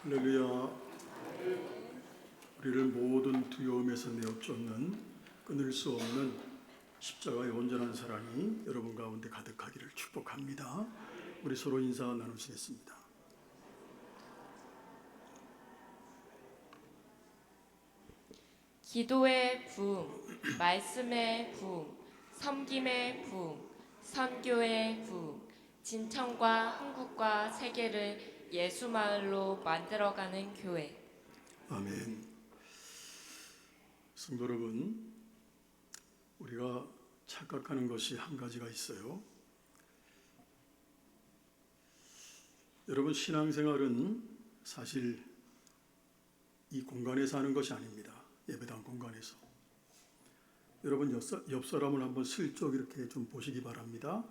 할렐루야. 우리를 모든 두려움에서 내어 쫓는 끊을 수 없는 십자가의 온전한 사랑이 여러분 가운데 가득하기를 축복합니다. 우리 서로 인사 나누시겠습니다. 기도의 부흥, 말씀의 부흥, 섬김의 부흥, 선교의 부흥, 진천과 한국과 세계를 예수 마을로 만들어가는 교회. 아멘. 성도 여러분, 우리가 착각하는 것이 한 가지가 있어요. 여러분, 신앙생활은 사실 이 공간에서 하는 것이 아닙니다. 예배당 공간에서. 여러분, 옆 사람을 한번 슬쩍 이렇게 좀 보시기 바랍니다.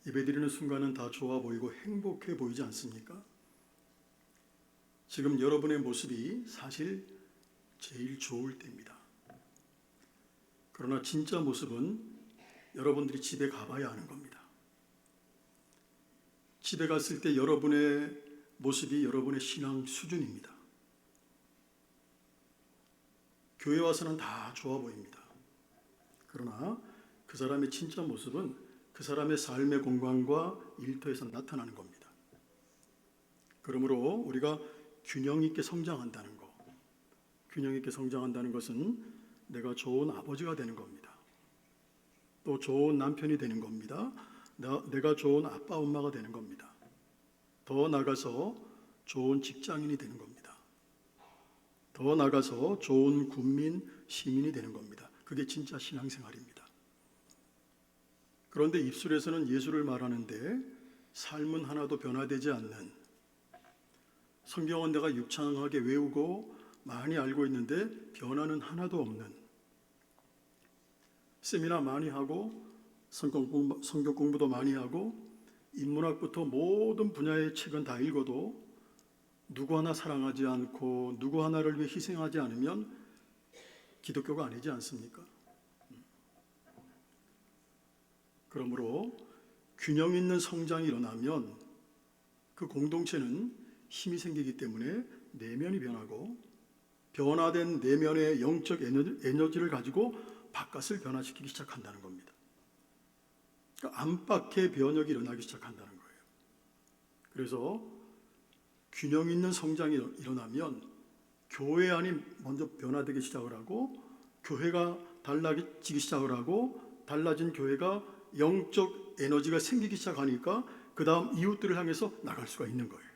예배드리는 순간은 다 좋아 보이고 행복해 보이지 않습니까? 지금 여러분의 모습이 사실 제일 좋을 때입니다. 그러나 진짜 모습은 여러분들이 집에 가봐야 하는 겁니다. 집에 갔을 때 여러분의 모습이 여러분의 신앙 수준입니다. 교회 와서는 다 좋아 보입니다. 그러나 그 사람의 진짜 모습은 그 사람의 삶의 공간과 일터에서 나타나는 겁니다. 그러므로 우리가 균형 있게 성장한다는 것, 균형 있게 성장한다는 것은 내가 좋은 아버지가 되는 겁니다. 또 좋은 남편이 되는 겁니다. 내가 좋은 아빠, 엄마가 되는 겁니다. 더 나아가서 좋은 직장인이 되는 겁니다. 더 나아가서 좋은 국민, 시민이 되는 겁니다. 그게 진짜 신앙생활입니다. 그런데 입술에서는 예수를 말하는데 삶은 하나도 변화되지 않는, 성경은 내가 유창하게 외우고 많이 알고 있는데 변화는 하나도 없는, 세미나 많이 하고 성경 공부도 많이 하고 인문학부터 모든 분야의 책은 다 읽어도 누구 하나 사랑하지 않고 누구 하나를 위해 희생하지 않으면 기독교가 아니지 않습니까? 그러므로 균형 있는 성장이 일어나면 그 공동체는 힘이 생기기 때문에 내면이 변하고, 변화된 내면의 영적 에너지를 가지고 바깥을 변화시키기 시작한다는 겁니다. 그러니까 안팎의 변혁이 일어나기 시작한다는 거예요. 그래서 균형 있는 성장이 일어나면 교회 안이 먼저 변화되기 시작을 하고, 교회가 달라지기 시작을 하고, 달라진 교회가 영적 에너지가 생기기 시작하니까 그 다음 이웃들을 향해서 나갈 수가 있는 거예요.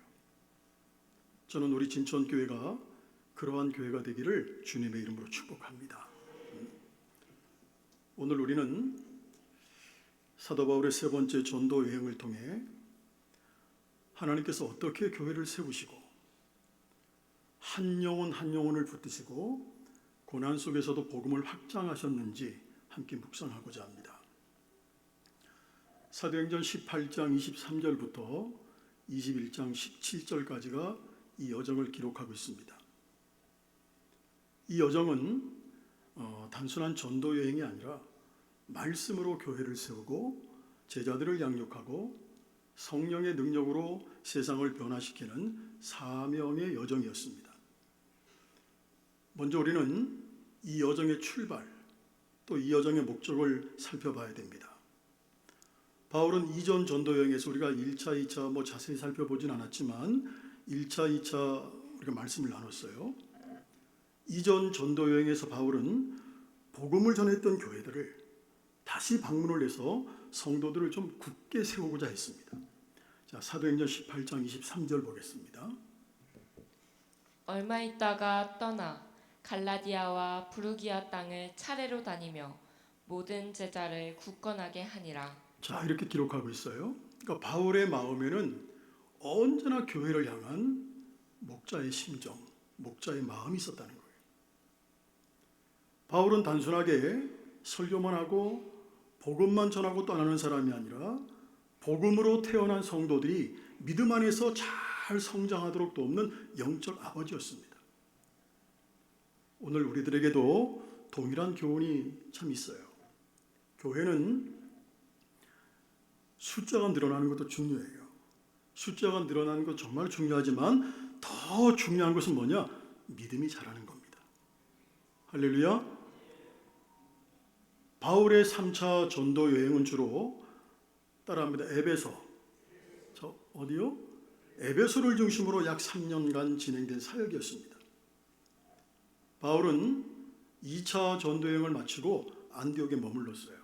저는 우리 진천교회가 그러한 교회가 되기를 주님의 이름으로 축복합니다. 오늘 우리는 사도 바울의 세 번째 전도 여행을 통해 하나님께서 어떻게 교회를 세우시고 한 영혼 한 영혼을 붙드시고 고난 속에서도 복음을 확장하셨는지 함께 묵상하고자 합니다. 사도행전 18장 23절부터 21장 17절까지가 이 여정을 기록하고 있습니다. 이 여정은 단순한 전도 여행이 아니라 말씀으로 교회를 세우고 제자들을 양육하고 성령의 능력으로 세상을 변화시키는 사명의 여정이었습니다. 먼저 우리는 이 여정의 출발, 또 이 여정의 목적을 살펴봐야 됩니다. 바울은 이전 전도 여행에서 우리가 1차, 2차 자세히 살펴보진 않았지만 1차, 2차 우리가 말씀을 나눴어요. 이전 전도 여행에서 바울은 복음을 전했던 교회들을 다시 방문을 해서 성도들을 좀 굳게 세우고자 했습니다. 자, 사도행전 18장 23절 보겠습니다. 얼마 있다가 떠나 갈라디아와 부르기아 땅을 차례로 다니며 모든 제자를 굳건하게 하니라. 자, 이렇게 기록하고 있어요. 그러니까 바울의 마음에는 언제나 교회를 향한 목자의 심정, 목자의 마음이 있었다는 거예요. 바울은 단순하게 설교만 하고 복음만 전하고 떠나는 사람이 아니라 복음으로 태어난 성도들이 믿음 안에서 잘 성장하도록 돕는 영적 아버지였습니다. 오늘 우리들에게도 동일한 교훈이 참 있어요. 교회는 숫자가 늘어나는 것도 중요해요. 숫자가 늘어나는 것 정말 중요하지만 더 중요한 것은 뭐냐? 믿음이 자라는 겁니다. 할렐루야. 바울의 3차 전도 여행은 주로 따라합니다. 에베소. 어디요? 에베소를 중심으로 약 3년간 진행된 사역이었습니다. 바울은 2차 전도 여행을 마치고 안디옥에 머물렀어요.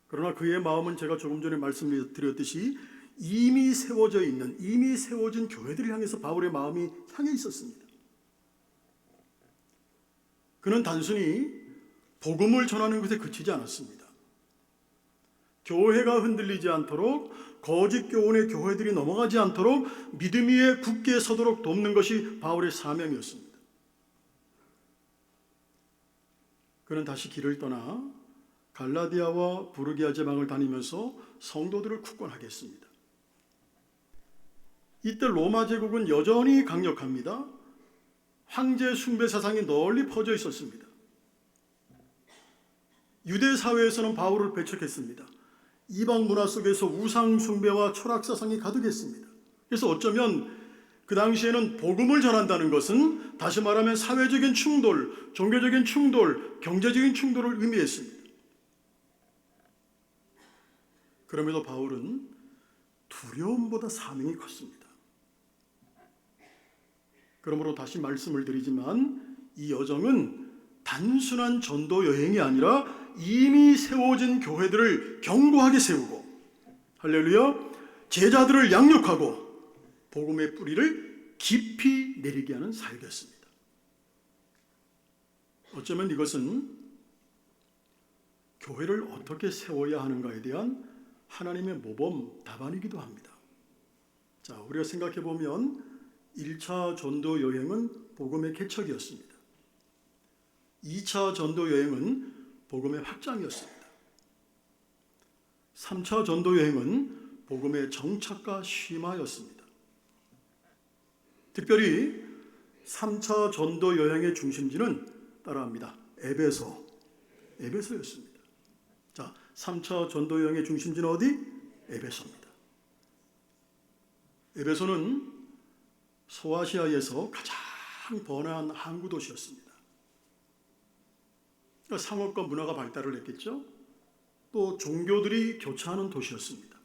그러나 그의 마음은 제가 조금 전에 말씀드렸듯이 이미 세워진 교회들을 향해서 바울의 마음이 향해 있었습니다. 그는 단순히 복음을 전하는 것에 그치지 않았습니다. 교회가 흔들리지 않도록, 거짓 교훈의 교회들이 넘어가지 않도록 믿음 위에 굳게 서도록 돕는 것이 바울의 사명이었습니다. 그는 다시 길을 떠나 갈라디아와 부르기아 지방을 다니면서 성도들을 굳건하게 했습니다. 이때 로마 제국은 여전히 강력합니다. 황제 숭배 사상이 널리 퍼져 있었습니다. 유대 사회에서는 바울을 배척했습니다. 이방 문화 속에서 우상 숭배와 철학 사상이 가득했습니다. 그래서 어쩌면 그 당시에는 복음을 전한다는 것은 다시 말하면 사회적인 충돌, 종교적인 충돌, 경제적인 충돌을 의미했습니다. 그럼에도 바울은 두려움보다 사명이 컸습니다. 그러므로 다시 말씀을 드리지만 이 여정은 단순한 전도 여행이 아니라 이미 세워진 교회들을 견고하게 세우고, 할렐루야, 제자들을 양육하고 복음의 뿌리를 깊이 내리게 하는 사역이었습니다. 어쩌면 이것은 교회를 어떻게 세워야 하는가에 대한 하나님의 모범 답안이기도 합니다. 자, 우리가 생각해 보면 1차 전도 여행은 복음의 개척이었습니다. 2차 전도 여행은 복음의 확장이었습니다. 3차 전도 여행은 복음의 정착과 심화였습니다. 특별히 3차 전도 여행의 중심지는 따라합니다. 에베소였습니다. 자, 3차 전도 여행의 중심지는 어디? 에베소입니다. 에베소는 소아시아에서 가장 번화한 항구 도시였습니다. 그러니까 상업과 문화가 발달을 했겠죠. 또 종교들이 교차하는 도시였습니다.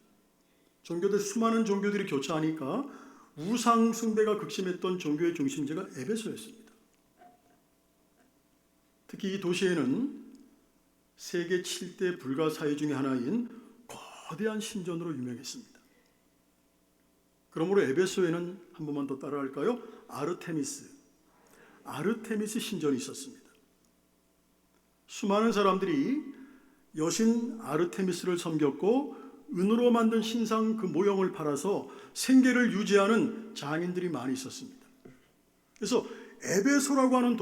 수많은 종교들이 교차하니까 우상 숭배가 극심했던 종교의 중심지가 에베소였습니다. 특히 이 도시에는 세계 7대 불가사의 중에 하나인 거대한 신전으로 유명했습니다. 그러므로 에베소에는 한 번만 더 따라할까요? 아르테미스 신전이 있었습니다. 수많은 사람들이 여신 아르테미스를 섬겼고 은으로 만든 신상 그 모형을 팔아서 생계를 유지하는 장인들이 많이 있었습니다. 그래서 에베소라는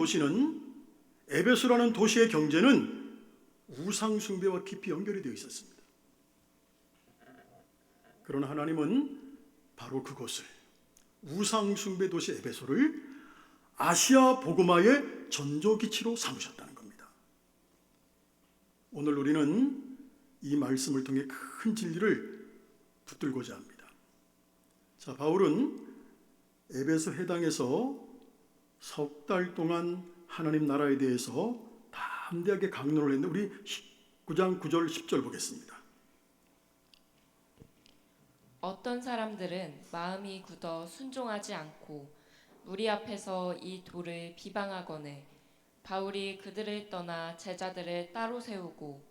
도시의 경제는 우상 숭배와 깊이 연결이 되어 있었습니다. 그러나 하나님은 바로 그곳을, 우상 숭배 도시 에베소를 아시아 복음화의 전조기치로 삼으셨다는 겁니다. 오늘 우리는 이 말씀을 통해 큰 진리를 붙들고자 합니다. 자, 바울은 에베소 해당에서 석 달 동안 하나님 나라에 대해서 담대하게 강론을 했는데 우리 9장 9절 10절 보겠습니다. 어떤 사람들은 마음이 굳어 순종하지 않고 무리 앞에서 이 돌을 비방하거늘 바울이 그들을 떠나 제자들을 따로 세우고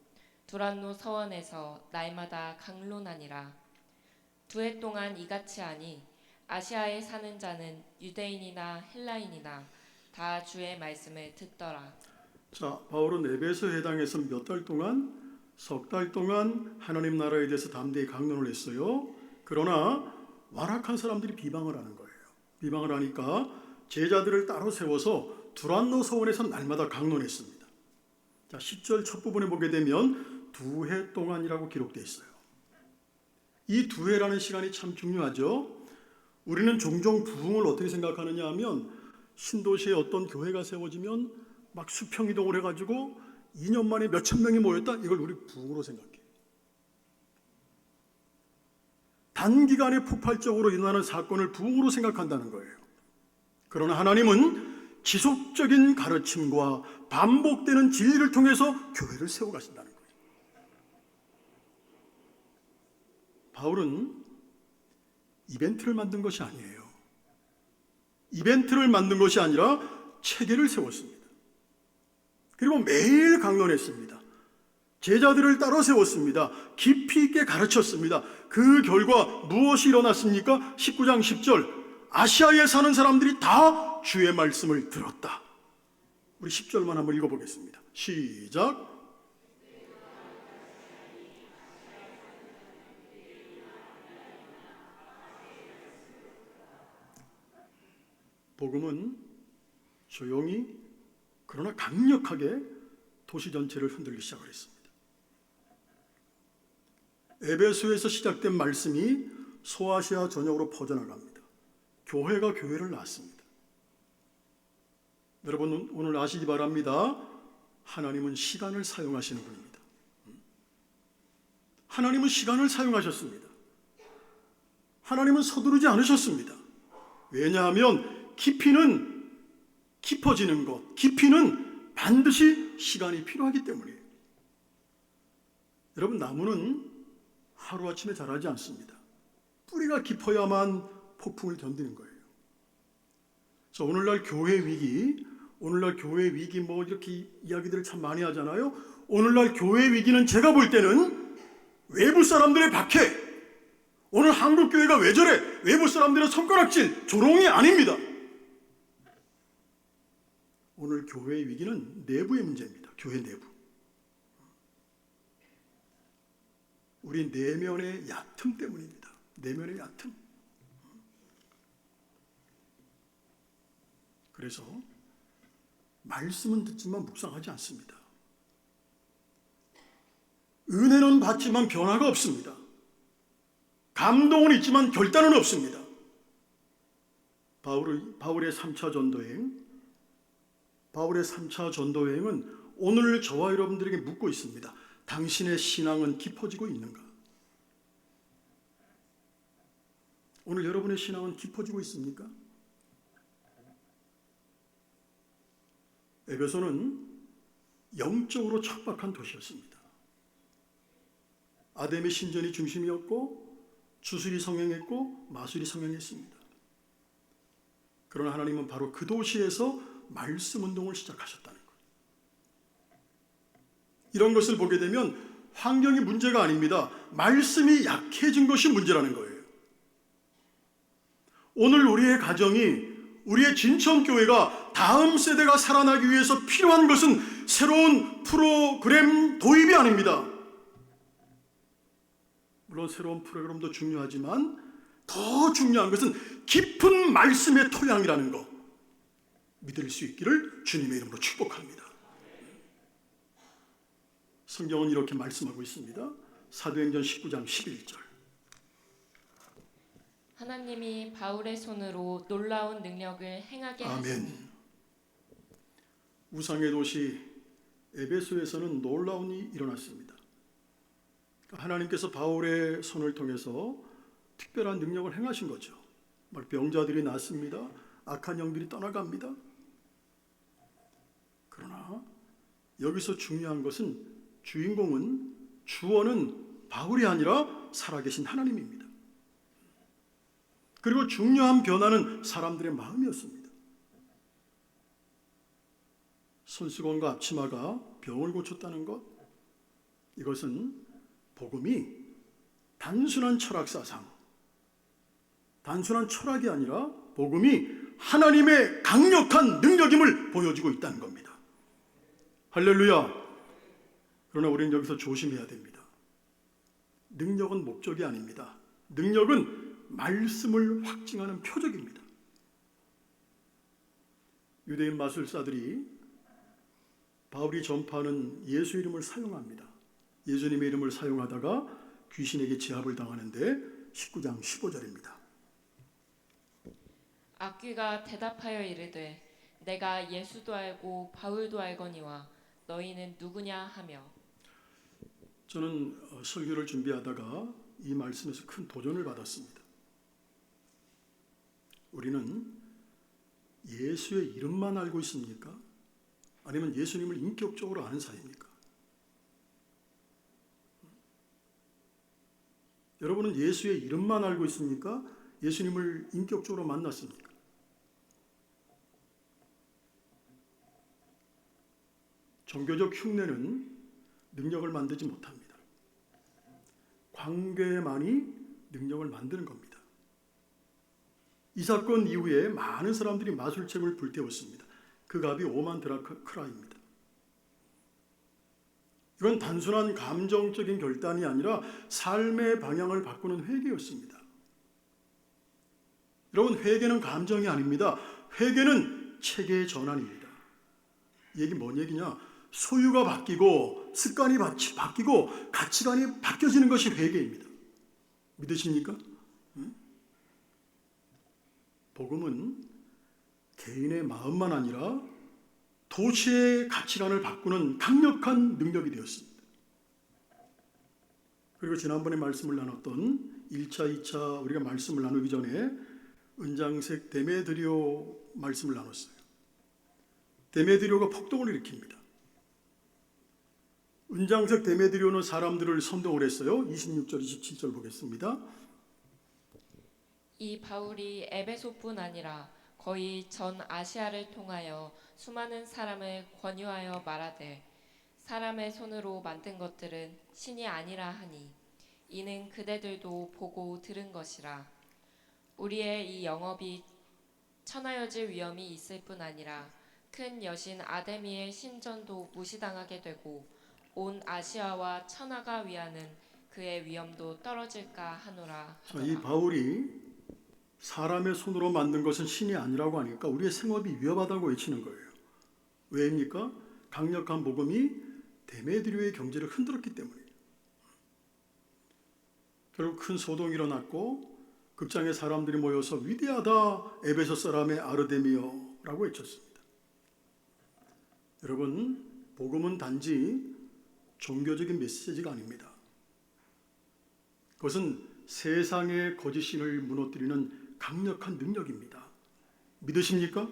두란노 서원에서 날마다 강론하니라. 2해 동안 이같이 하니 아시아에 사는 자는 유대인이나 헬라인이나 다 주의 말씀을 듣더라. 자, 바울은 에베소 해당에서 몇 달 동안? 석 달 동안 하나님 나라에 대해서 담대히 강론을 했어요. 그러나 완악한 사람들이 비방을 하는 거예요. 비방을 하니까 제자들을 따로 세워서 두란노 서원에서 날마다 강론했습니다. 자, 10절 첫 부분에 보게 되면 2해 동안이라고 기록되어 있어요. 이 2해라는 시간이 참 중요하죠. 우리는 종종 부흥을 어떻게 생각하느냐 하면 신도시에 어떤 교회가 세워지면 막 수평이동을 해가지고 2년 만에 몇천 명이 모였다, 이걸 우리 부흥으로 생각해요. 단기간에 폭발적으로 일어나는 사건을 부흥으로 생각한다는 거예요. 그러나 하나님은 지속적인 가르침과 반복되는 진리를 통해서 교회를 세워가신다는 거예요. 바울은 이벤트를 만든 것이 아니에요. 이벤트를 만든 것이 아니라 체계를 세웠습니다. 그리고 매일 강론했습니다. 제자들을 따로 세웠습니다. 깊이 있게 가르쳤습니다. 그 결과 무엇이 일어났습니까? 19장 10절 아시아에 사는 사람들이 다 주의 말씀을 들었다. 우리 10절만 한번 읽어보겠습니다. 시작. 복음은 조용히 그러나 강력하게 도시 전체를 흔들기 시작을 했습니다. 에베소에서 시작된 말씀이 소아시아 전역으로 퍼져나갑니다. 교회가 교회를 낳습니다. 여러분 오늘 아시기 바랍니다. 하나님은 시간을 사용하시는 분입니다. 하나님은 시간을 사용하셨습니다. 하나님은 서두르지 않으셨습니다. 왜냐하면 깊이는 깊어지는 것, 깊이는 반드시 시간이 필요하기 때문이에요. 여러분 나무는 하루아침에 자라지 않습니다. 뿌리가 깊어야만 폭풍을 견디는 거예요. 그래서 오늘날 교회 위기 뭐 이렇게 이야기들을 참 많이 하잖아요. 오늘날 교회 위기는 제가 볼 때는 외부 사람들의 박해, 오늘 한국 교회가 왜 저래? 외부 사람들의 손가락질, 조롱이 아닙니다. 오늘 교회의 위기는 내부의 문제입니다. 교회 내부. 우리 내면의 얕음 때문입니다. 내면의 얕음. 그래서 말씀은 듣지만 묵상하지 않습니다. 은혜는 받지만 변화가 없습니다. 감동은 있지만 결단은 없습니다. 바울의 3차 전도여행은 오늘 저와 여러분들에게 묻고 있습니다. 당신의 신앙은 깊어지고 있는가? 오늘 여러분의 신앙은 깊어지고 있습니까? 에베소는 영적으로 척박한 도시였습니다. 아담의 신전이 중심이었고 주술이 성행했고 마술이 성행했습니다. 그러나 하나님은 바로 그 도시에서 말씀 운동을 시작하셨다는 거예요. 이런 것을 보게 되면 환경이 문제가 아닙니다. 말씀이 약해진 것이 문제라는 거예요. 오늘 우리의 가정이, 우리의 진천교회가 다음 세대가 살아나기 위해서 필요한 것은 새로운 프로그램 도입이 아닙니다. 물론 새로운 프로그램도 중요하지만 더 중요한 것은 깊은 말씀의 토양이라는 것, 믿을 수 있기를 주님의 이름으로 축복합니다. 성경은 이렇게 말씀하고 있습니다. 사도행전 19장 11절. 하나님이 바울의 손으로 놀라운 능력을 행하게 하시니. 아멘. 우상의 도시 에베소에서는 놀라운 일이 일어났습니다. 하나님께서 바울의 손을 통해서 특별한 능력을 행하신 거죠. 병자들이 낫습니다. 악한 영들이 떠나갑니다. 그러나 여기서 중요한 것은 주어는 바울이 아니라 살아계신 하나님입니다. 그리고 중요한 변화는 사람들의 마음이었습니다. 손수건과 앞치마가 병을 고쳤다는 것, 이것은 복음이 단순한 철학사상, 단순한 철학이 아니라 복음이 하나님의 강력한 능력임을 보여주고 있다는 겁니다. 할렐루야. 그러나 우리는 여기서 조심해야 됩니다. 능력은 목적이 아닙니다. 능력은 말씀을 확증하는 표적입니다. 유대인 마술사들이 바울이 전파하는 예수 이름을 사용합니다. 예수님의 이름을 사용하다가 귀신에게 제압을 당하는데 19장 15절입니다. 악귀가 대답하여 이르되 내가 예수도 알고 바울도 알거니와 너희는 누구냐 하며. 저는 설교를 준비하다가 이 말씀에서 큰 도전을 받았습니다. 우리는 예수의 이름만 알고 있습니까? 아니면 예수님을 인격적으로 아는 사이입니까? 여러분은 예수의 이름만 알고 있습니까? 예수님을 인격적으로 만났습니까? 종교적 흉내는 능력을 만들지 못합니다. 관계만이 능력을 만드는 겁니다. 이 사건 이후에 많은 사람들이 마술책을 불태웠습니다. 그 값이 오만 드라크라입니다. 이건 단순한 감정적인 결단이 아니라 삶의 방향을 바꾸는 회개였습니다. 여러분, 회개는 감정이 아닙니다. 회개는 체계의 전환입니다. 이 얘기 뭔 얘기냐? 소유가 바뀌고 습관이 바뀌고 가치관이 바뀌어지는 것이 회개입니다. 믿으십니까? 복음은 개인의 마음만 아니라 도시의 가치관을 바꾸는 강력한 능력이 되었습니다. 그리고 지난번에 말씀을 나눴던 1차, 2차 우리가 말씀을 나누기 전에 은장색 데메드리오 말씀을 나눴어요. 데메드리오가 폭동을 일으킵니다. 은장색 데메드리오는 사람들을 선동을 했어요. 26절, 27절 보겠습니다. 이 바울이 에베소뿐 아니라 거의 전 아시아를 통하여 수많은 사람을 권유하여 말하되 사람의 손으로 만든 것들은 신이 아니라 하니 이는 그대들도 보고 들은 것이라. 우리의 이 영업이 천하여질 위험이 있을 뿐 아니라 큰 여신 아데미의 신전도 무시당하게 되고 온 아시아와 천하가 위하는 그의 위엄도 떨어질까 하노라 하더라. 이 바울이 사람의 손으로 만든 것은 신이 아니라고 하니까 우리의 생업이 위험하다고 외치는 거예요. 왜입니까? 강력한 복음이 데메드리오의 경제를 흔들었기 때문이에요. 결국 큰 소동이 일어났고 극장에 사람들이 모여서 위대하다 에베소 사람의 아르데미어라고 외쳤습니다. 여러분, 복음은 단지 종교적인 메시지가 아닙니다. 그것은 세상의 거짓신을 무너뜨리는 강력한 능력입니다. 믿으십니까?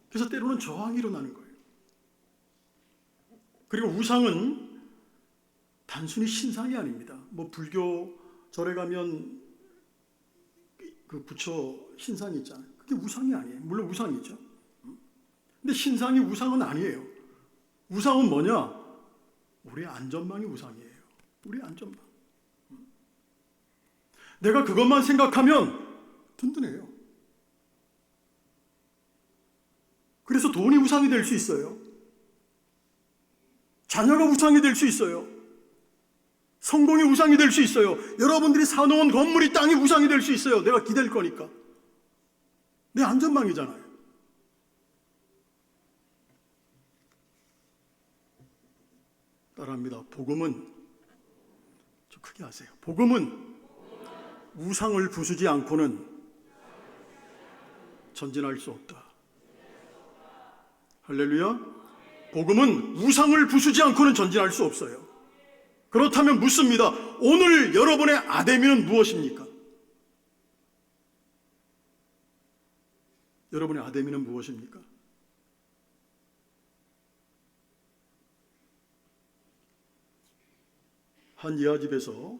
그래서 때로는 저항이 일어나는 거예요. 그리고 우상은 단순히 신상이 아닙니다. 불교 절에 가면 그 부처 신상이 있잖아요. 그게 우상이 아니에요. 물론 우상이죠. 근데 신상이 우상은 아니에요. 우상은 뭐냐? 우리의 안전망이 우상이에요. 우리의 안전망. 내가 그것만 생각하면 든든해요. 그래서 돈이 우상이 될 수 있어요. 자녀가 우상이 될 수 있어요. 성공이 우상이 될 수 있어요. 여러분들이 사놓은 건물이 땅이 우상이 될 수 있어요. 내가 기댈 거니까. 내 안전망이잖아요. 따라합니다. 복음은, 좀 크게 하세요. 복음은 우상을 부수지 않고는 전진할 수 없다. 할렐루야. 복음은 우상을 부수지 않고는 전진할 수 없어요. 그렇다면 묻습니다. 오늘 여러분의 아데미는 무엇입니까? 여러분의 아데미는 무엇입니까? 한 이하집에서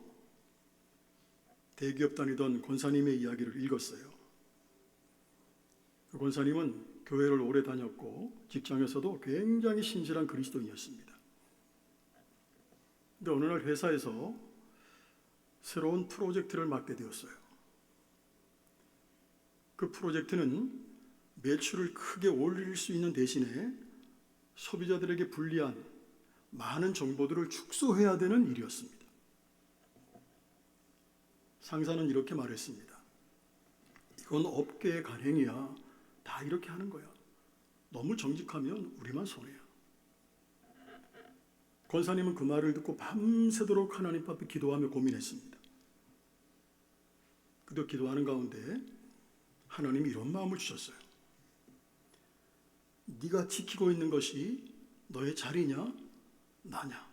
대기업 다니던 권사님의 이야기를 읽었어요. 그 권사님은 교회를 오래 다녔고 직장에서도 굉장히 신실한 그리스도인이었습니다. 근데 어느 날 회사에서 새로운 프로젝트를 맡게 되었어요. 그 프로젝트는 매출을 크게 올릴 수 있는 대신에 소비자들에게 불리한 많은 정보들을 축소해야 되는 일이었습니다. 상사는 이렇게 말했습니다. 이건 업계의 간행이야. 다 이렇게 하는 거야. 너무 정직하면 우리만 손해야. 권사님은 그 말을 듣고 밤새도록 하나님 앞에 기도하며 고민했습니다. 그도 기도하는 가운데 하나님이 이런 마음을 주셨어요. 네가 지키고 있는 것이 너의 자리냐 나냐?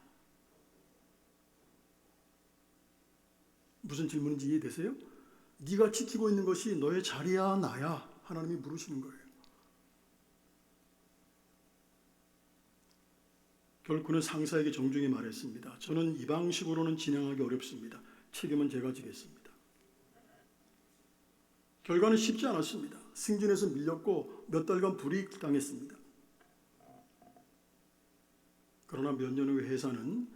무슨 질문인지 이해되세요? 네가 지키고 있는 것이 너의 자리야 나야? 하나님이 물으시는 거예요. 결국은 상사에게 정중히 말했습니다. 저는 이 방식으로는 진행하기 어렵습니다. 책임은 제가 지겠습니다. 결과는 쉽지 않았습니다. 승진해서 밀렸고 몇 달간 불이익 당했습니다. 그러나 몇 년 후 회사는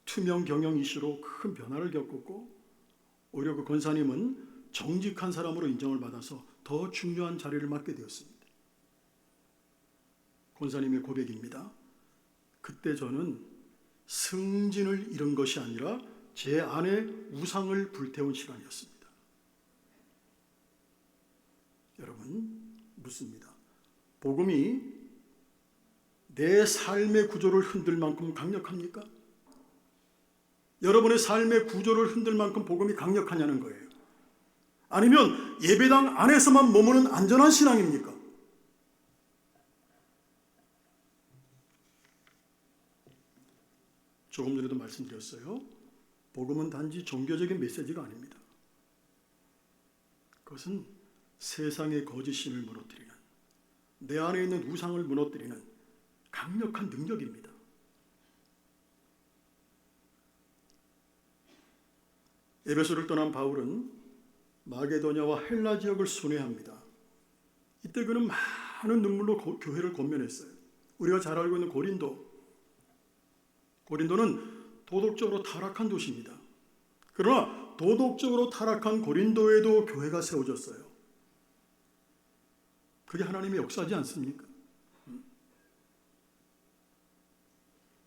투명 경영 이슈로 큰 변화를 겪었고 오히려 그 권사님은 정직한 사람으로 인정을 받아서 더 중요한 자리를 맡게 되었습니다. 권사님의 고백입니다. 그때 저는 승진을 잃은 것이 아니라 제 안에 우상을 불태운 시간이었습니다. 여러분, 묻습니다. 복음이 내 삶의 구조를 흔들 만큼 강력합니까? 여러분의 삶의 구조를 흔들 만큼 복음이 강력하냐는 거예요. 아니면 예배당 안에서만 머무는 안전한 신앙입니까? 조금 전에도 말씀드렸어요. 복음은 단지 종교적인 메시지가 아닙니다. 그것은 세상의 거짓신을 무너뜨리는, 내 안에 있는 우상을 무너뜨리는 강력한 능력입니다. 에베소를 떠난 바울은 마게도냐와 헬라 지역을 순회합니다. 이때 그는 많은 눈물로 교회를 권면했어요. 우리가 잘 알고 있는 고린도는 도덕적으로 타락한 도시입니다. 그러나 도덕적으로 타락한 고린도에도 교회가 세워졌어요. 그게 하나님의 역사지 않습니까?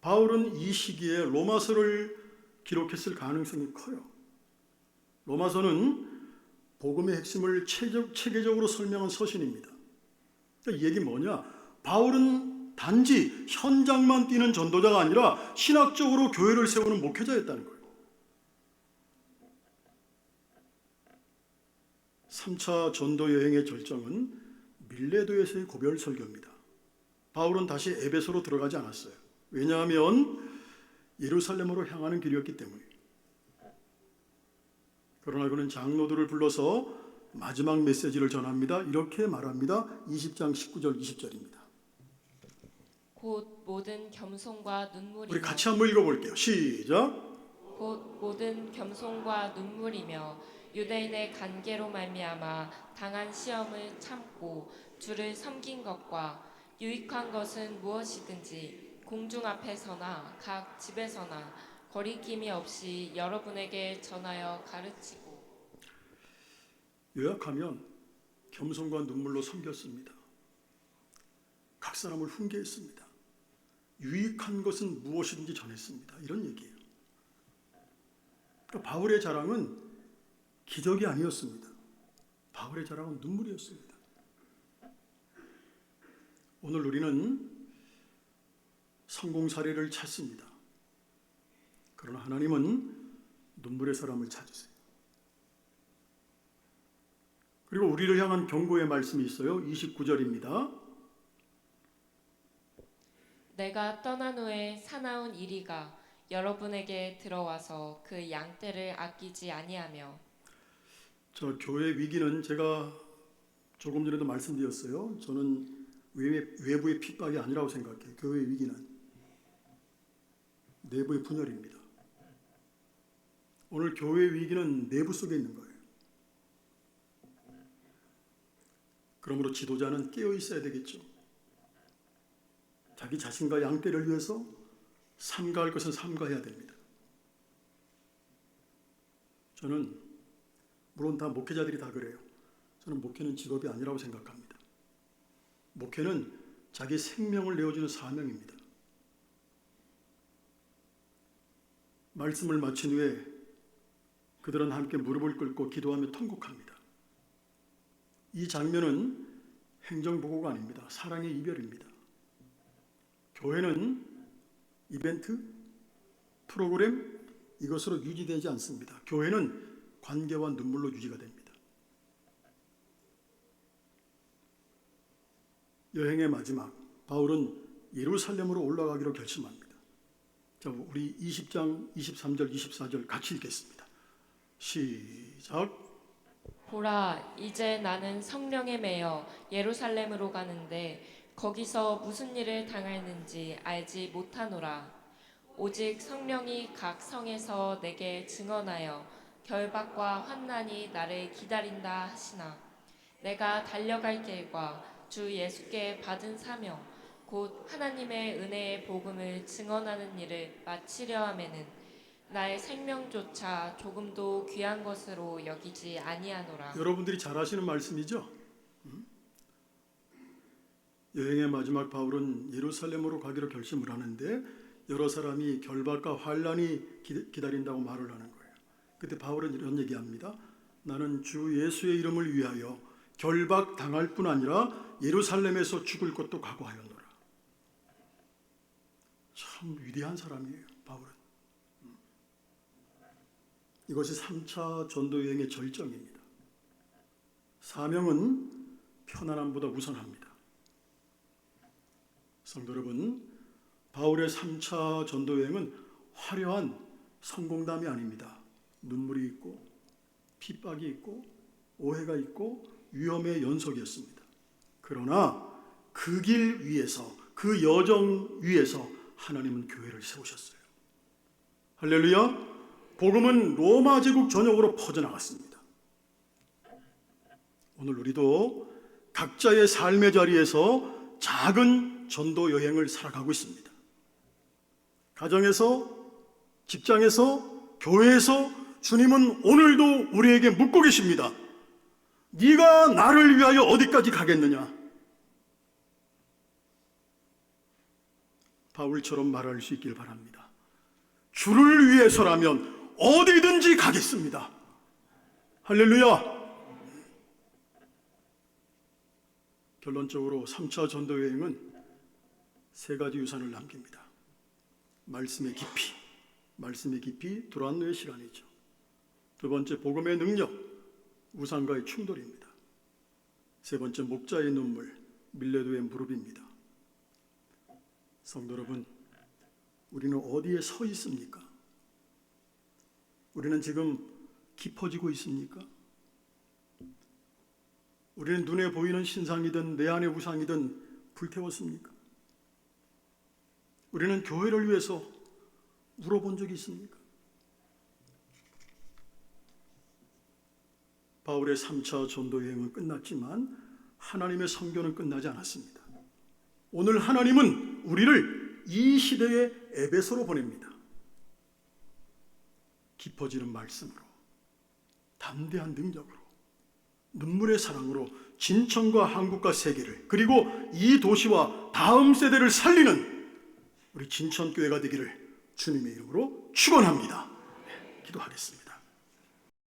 바울은 이 시기에 로마서를 기록했을 가능성이 커요. 로마서는 복음의 핵심을 체계적으로 설명한 서신입니다. 그러니까 이 얘기 뭐냐? 바울은 단지 현장만 뛰는 전도자가 아니라 신학적으로 교회를 세우는 목회자였다는 거예요. 3차 전도 여행의 절정은 밀레도에서의 고별 설교입니다. 바울은 다시 에베소로 들어가지 않았어요. 왜냐하면 예루살렘으로 향하는 길이었기 때문에. 그러나 그는 장로들을 불러서 마지막 메시지를 전합니다. 이렇게 말합니다. 20장 19절 20절입니다. 곧 모든 겸손과 눈물이며 우리 같이 한번 읽어볼게요. 시작. 곧 모든 겸손과 눈물이며 유대인의 관계로 말미암아 당한 시험을 참고 주를 섬긴 것과 유익한 것은 무엇이든지 공중 앞에서나 각 집에서나 거리낌이 없이 여러분에게 전하여 가르치고. 요약하면 겸손과 눈물로 섬겼습니다. 각 사람을 훈계했습니다. 유익한 것은 무엇이든지 전했습니다. 이런 얘기예요. 그러니까 바울의 자랑은 기적이 아니었습니다. 바울의 자랑은 눈물이었습니다. 오늘 우리는 성공 사례를 찾습니다. 그러나 하나님은 눈물의 사람을 찾으세요. 그리고 우리를 향한 경고의 말씀이 있어요. 29절입니다. 내가 떠난 후에 사나운 이리가 여러분에게 들어와서 그 양떼를 아끼지 아니하며. 저 교회 위기는 제가 조금 전에도 말씀드렸어요. 저는 외부의 핍박이 아니라고 생각해요. 교회 위기는 내부의 분열입니다. 오늘 교회 위기는 내부 속에 있는 거예요. 그러므로 지도자는 깨어 있어야 되겠죠. 자기 자신과 양떼를 위해서 삼가할 것은 삼가해야 됩니다. 저는 물론 다 목회자들이 다 그래요. 저는 목회는 직업이 아니라고 생각합니다. 목회는 자기 생명을 내어주는 사명입니다. 말씀을 마친 후에 그들은 함께 무릎을 꿇고 기도하며 통곡합니다. 이 장면은 행정보고가 아닙니다. 사랑의 이별입니다. 교회는 이벤트, 프로그램 이것으로 유지되지 않습니다. 교회는 관계와 눈물로 유지가 됩니다. 여행의 마지막, 바울은 예루살렘으로 올라가기로 결심합니다. 자, 우리 20장 23절 24절 같이 읽겠습니다. 시작. 보라, 이제 나는 성령에 매여 예루살렘으로 가는데 거기서 무슨 일을 당할는지 알지 못하노라. 오직 성령이 각 성에서 내게 증언하여 결박과 환난이 나를 기다린다 하시나 내가 달려갈 길과 주 예수께 받은 사명 곧 하나님의 은혜의 복음을 증언하는 일을 마치려 하면은 나의 생명조차 조금도 귀한 것으로 여기지 아니하노라. 여러분들이 잘 아시는 말씀이죠? 여행의 마지막 바울은 예루살렘으로 가기로 결심을 하는데 여러 사람이 결박과 환난이 기다린다고 말을 하는 거예요. 그때 바울은 이런 얘기합니다. 나는 주 예수의 이름을 위하여 결박 당할 뿐 아니라 예루살렘에서 죽을 것도 각오하였노라. 참 위대한 사람이에요, 바울은. 이것이 3차 전도 여행의 절정입니다. 사명은 편안함보다 우선합니다. 성도 여러분, 바울의 3차 전도 여행은 화려한 성공담이 아닙니다. 눈물이 있고 핍박이 있고 오해가 있고 위험의 연속이었습니다. 그러나 그 길 위에서, 그 여정 위에서 하나님은 교회를 세우셨어요. 할렐루야! 복음은 로마 제국 전역으로 퍼져나갔습니다. 오늘 우리도 각자의 삶의 자리에서 작은 전도 여행을 살아가고 있습니다. 가정에서, 직장에서, 교회에서 주님은 오늘도 우리에게 묻고 계십니다. 네가 나를 위하여 어디까지 가겠느냐? 바울처럼 말할 수 있길 바랍니다. 주를 위해서라면 어디든지 가겠습니다. 할렐루야! 결론적으로 3차 전도 여행은 세 가지 유산을 남깁니다. 말씀의 깊이 두란노의 시간이죠. 두 번째, 복음의 능력, 우상과의 충돌입니다. 세 번째, 목자의 눈물, 밀레도의 무릎입니다. 성도 여러분, 우리는 어디에 서 있습니까? 우리는 지금 깊어지고 있습니까? 우리는 눈에 보이는 신상이든 내 안의 우상이든 불태웠습니까? 우리는 교회를 위해서 울어본 적이 있습니까? 바울의 3차 전도 여행은 끝났지만 하나님의 선교는 끝나지 않았습니다. 오늘 하나님은 우리를 이 시대의 에베소로 보냅니다. 깊어지는 말씀으로, 담대한 능력으로, 눈물의 사랑으로 진천과 한국과 세계를, 그리고 이 도시와 다음 세대를 살리는 우리 진천교회가 되기를 주님의 이름으로 축원합니다. 기도하겠습니다.